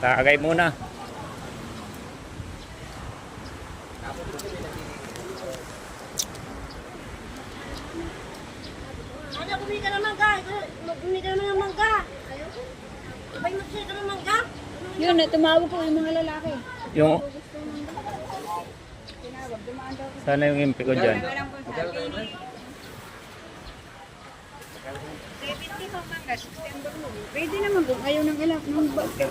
Kakagay muna. Ano, bumili ka ng mangga. Bumili ka naman ng mangga. Abay, magsili ka ng mangga. Yun, tumawag ko yung mga lalaki. Yung... Sana yung impi ko dyan. 70 pa mangga, September mo. Pwede naman kung ayaw ng ilang ng bago.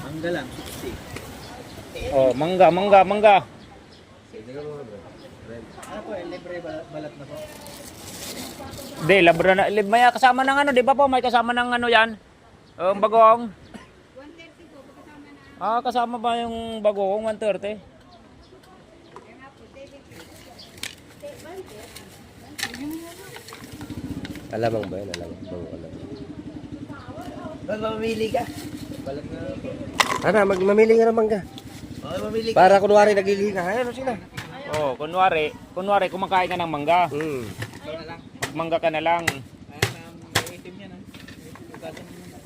Mangga lang, 60. Oh, mangga, mangga, mangga. Ano po, libre balat na po? Di, labra na. May kasama ng ano, di ba po? May kasama ng ano yan? Bagong. 130 po, kasama na. Ah, kasama ba yung bagong 130? Alamang ba yun? Alamang. Alamang. Ba't mamili ka? Balat na po. Ano, mamili ka ng mangga. Okay, mamili ka. Para kunwari naglili ka. Ayun sila. Oh, kunwari kumakain ka ng mangga. Ito na lang. Mangga ka na lang. Ayan, may itim yan. Ugasan mo na.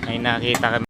May nakita kami.